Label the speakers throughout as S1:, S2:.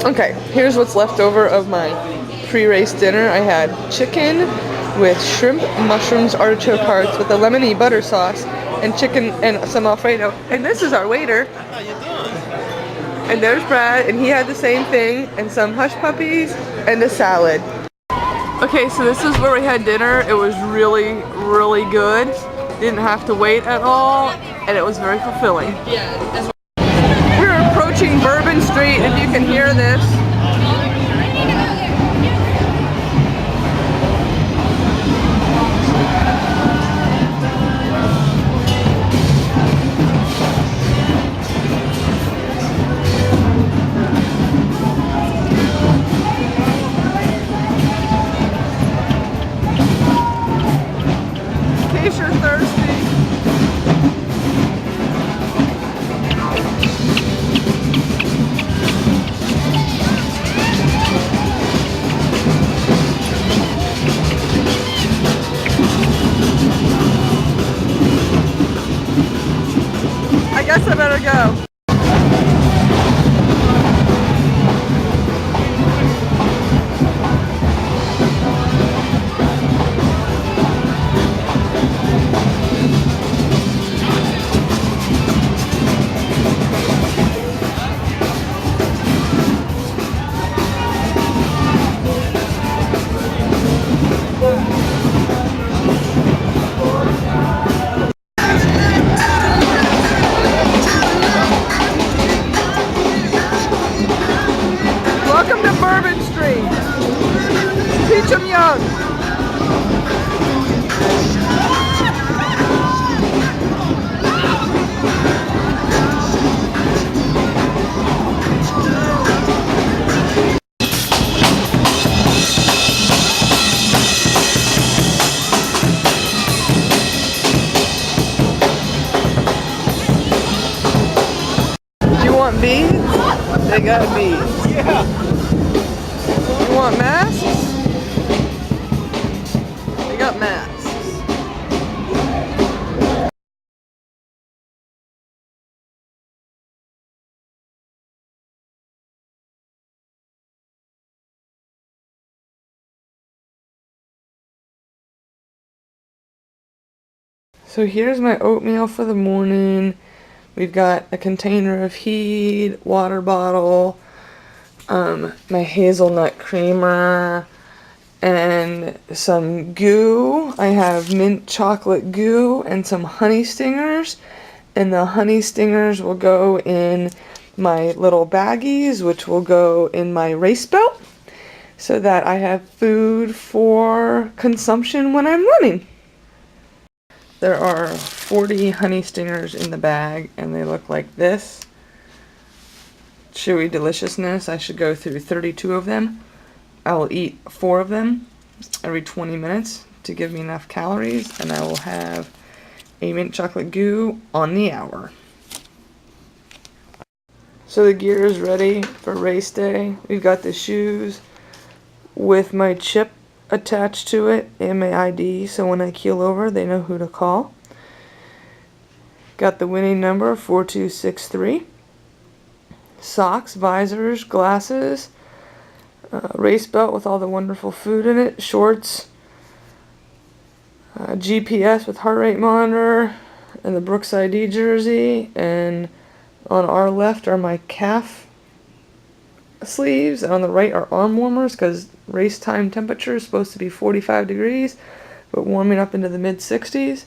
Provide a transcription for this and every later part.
S1: Okay, here's what's left over of my pre-race dinner. I had chicken with shrimp, mushrooms, artichoke hearts with a lemony butter sauce, and chicken and some Alfredo. And this is our waiter.
S2: How you doing?
S1: And there's Brad, and he had the same thing, and some hush puppies, and a salad. Okay, so this is where we had dinner. It was really, really good. Didn't have to wait at all, and it was very fulfilling. Yeah. We're approaching Bourbon Street, if you can hear this. In case you're thirsty. I guess I better go. Welcome to Bourbon Street. Teach 'em young. You want beads? They got beads.
S2: Yeah.
S1: You want masks? They got masks. So here's my oatmeal for the morning. We've got a container of Heed, water bottle, my hazelnut creamer, and some goo. I have mint chocolate goo and some honey stingers, and the honey stingers will go in my little baggies, which will go in my race belt, so that I have food for consumption when I'm running. There are 40 honey stingers in the bag, and they look like this. Chewy deliciousness. I should go through 32 of them. I will eat 4 of them every 20 minutes to give me enough calories, and I will have a mint chocolate goo on the hour. So the gear is ready for race day. We've got the shoes with my chip attached to it and my ID, so when I keel over they know who to call. Got the winning number 4263. Socks, visors, glasses, race belt with all the wonderful food in it, shorts, GPS with heart rate monitor, and the Brooks ID jersey, and on our left are my calf sleeves, and on the right are arm warmers, because race time temperature is supposed to be 45 degrees, but warming up into the mid-60s.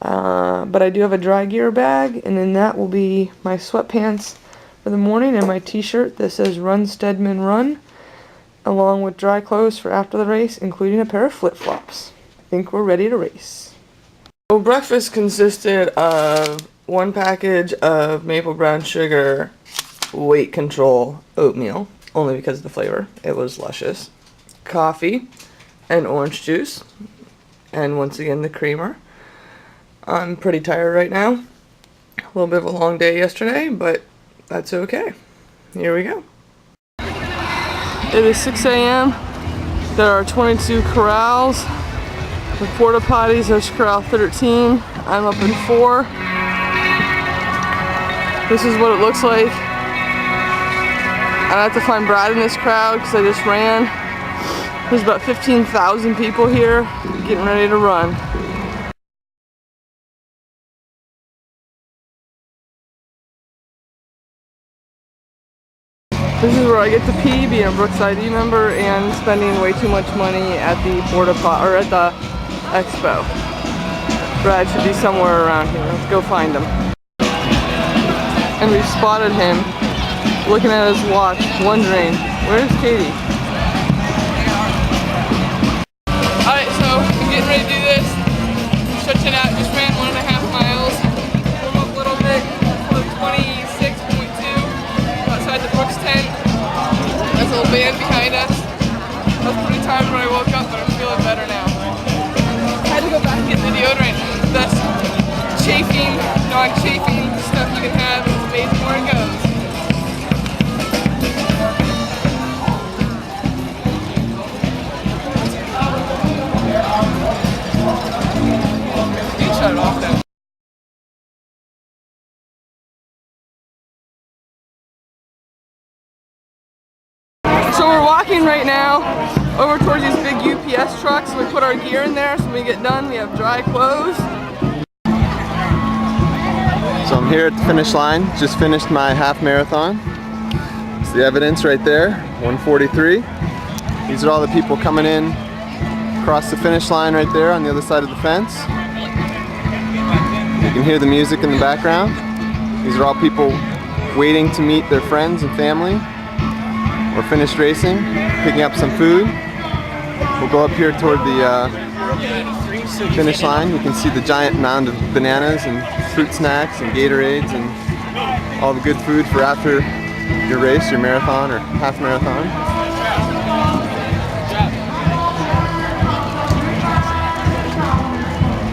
S1: But I do have a dry gear bag, and in that will be my sweatpants for the morning and my t-shirt that says Run Stedman Run, along with dry clothes for after the race, including a pair of flip-flops. I think we're ready to race. Well, breakfast consisted of 1 package of maple brown sugar weight control oatmeal, only because of the flavor. It was luscious. Coffee and orange juice, and once again the creamer. I'm pretty tired right now. A little bit of a long day yesterday, but that's okay. Here we go. It is 6 a.m. There are 22 corrals. The porta potties, there's corral 13. I'm up in 4. This is what it looks like. I have to find Brad in this crowd because I just ran. There's about 15,000 people here getting ready to run. This is where I get to pee, being a Brooks ID member, and spending way too much money at the or at the expo. Brad should be somewhere around here. Let's go find him. And we've spotted him looking at his watch, wondering, where's Katie? Alright, so I'm getting ready to do this. Stretch it out, just ran 1.5 miles. Warm up a little bit, 26.2 outside the Brooks tent. There's a little band behind us. I was pretty tired when I woke up, but I'm feeling better now. I had to go back and get the deodorant. Best chafing, non-chafing stuff you can have. It's amazing where it goes. You shut it off then. So we're walking right now over towards these big UPS trucks. We put our gear in there so when we get done we have dry clothes.
S3: So I'm here at the finish line, just finished my half marathon. It's the evidence right there, 1:43. These are all the people coming in across the finish line right there on the other side of the fence. You can hear the music in the background. These are all people waiting to meet their friends and family. We're finished racing, picking up some food. We'll go up here toward the finish line. You can see the giant mound of bananas and fruit snacks and Gatorades and all the good food for after your race, your marathon or half marathon.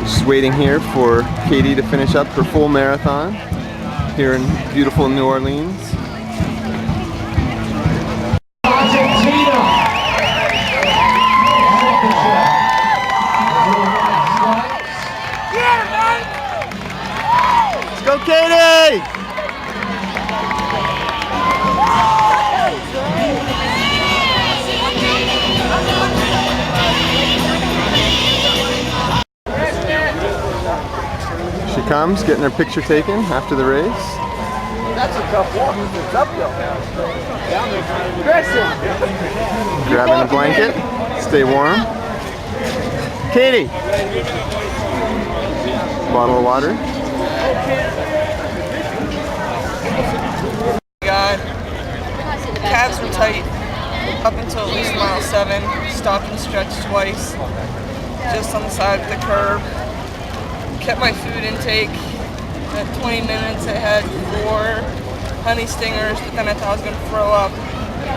S3: Just waiting here for Katie to finish up her full marathon here in beautiful New Orleans. Go Katie! She comes, getting her picture taken after the race.
S2: That's a tough walk. It's uphill.
S3: Grabbing a blanket, stay warm. Katie! Bottle of water.
S1: God, calves were tight up until at least mile 7. Stopped and stretched twice, just on the side of the curb. Kept my food intake. At 20 minutes I had 4 honey stingers, but then I thought I was going to throw up.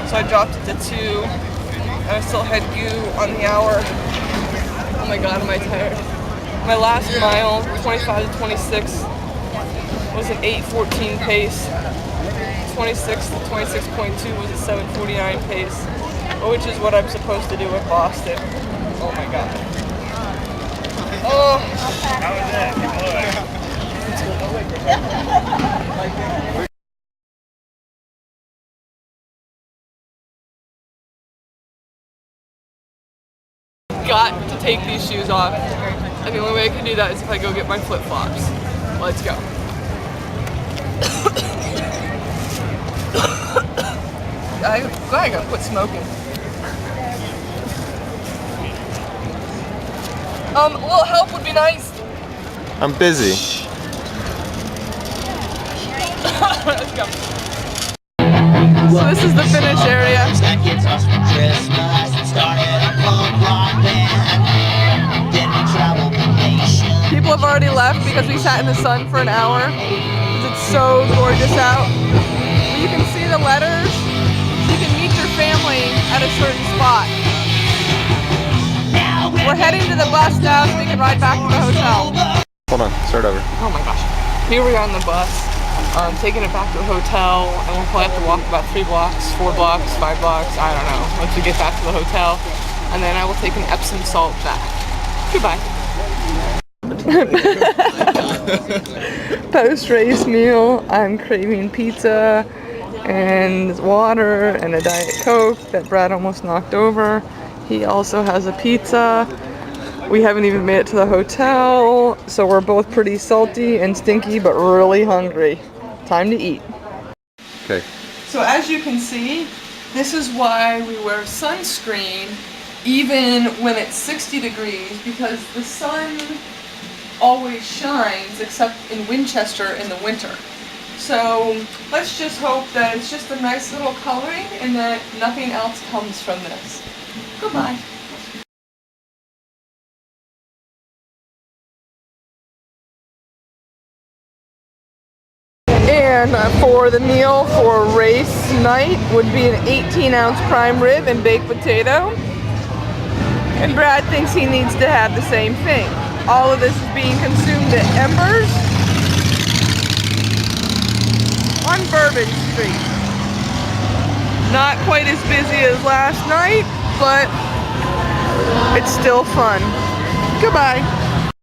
S1: So I dropped it to 2, and I still had goo on the hour. Oh my god, am I tired. My last mile, 25 to 26, was an 8:14 pace. 26 to 26.2 was a 7:49 pace, which is what I'm supposed to do in Boston. Oh my god. Oh! How was that? Got to take these shoes off. And the only way I can do that is if I go get my flip-flops. Let's go. I'm glad I gotta quit smoking. A little help would be nice.
S3: I'm busy.
S1: Let's go. So this is the finish area. People have already left because we sat in the sun for an hour. It's so gorgeous out. But you can see the letters. You can meet your family at a certain spot. We're heading to the bus now so we can ride back to the hotel.
S3: Hold on, start over.
S1: Oh my gosh. Here we are on the bus, taking it back to the hotel, and we'll probably have to walk about 3 blocks, 4 blocks, 5 blocks, I don't know, once we get back to the hotel. And then I will take an Epsom salt back. Goodbye. Post-race meal, I'm craving pizza. and water and a Diet Coke that Brad almost knocked over. He also has a pizza. We haven't even made it to the hotel, so we're both pretty salty and stinky, but really hungry. Time to eat.
S3: Okay.
S1: So as you can see, this is why we wear sunscreen even when it's 60 degrees, because the sun always shines except in Winchester in the winter. So let's just hope that it's just a nice little coloring and that nothing else comes from this. Goodbye. And for the meal for race night would be an 18-ounce prime rib and baked potato. And Brad thinks he needs to have the same thing. All of this is being consumed at Embers on Bourbon Street. Not quite as busy as last night, but it's still fun. Goodbye.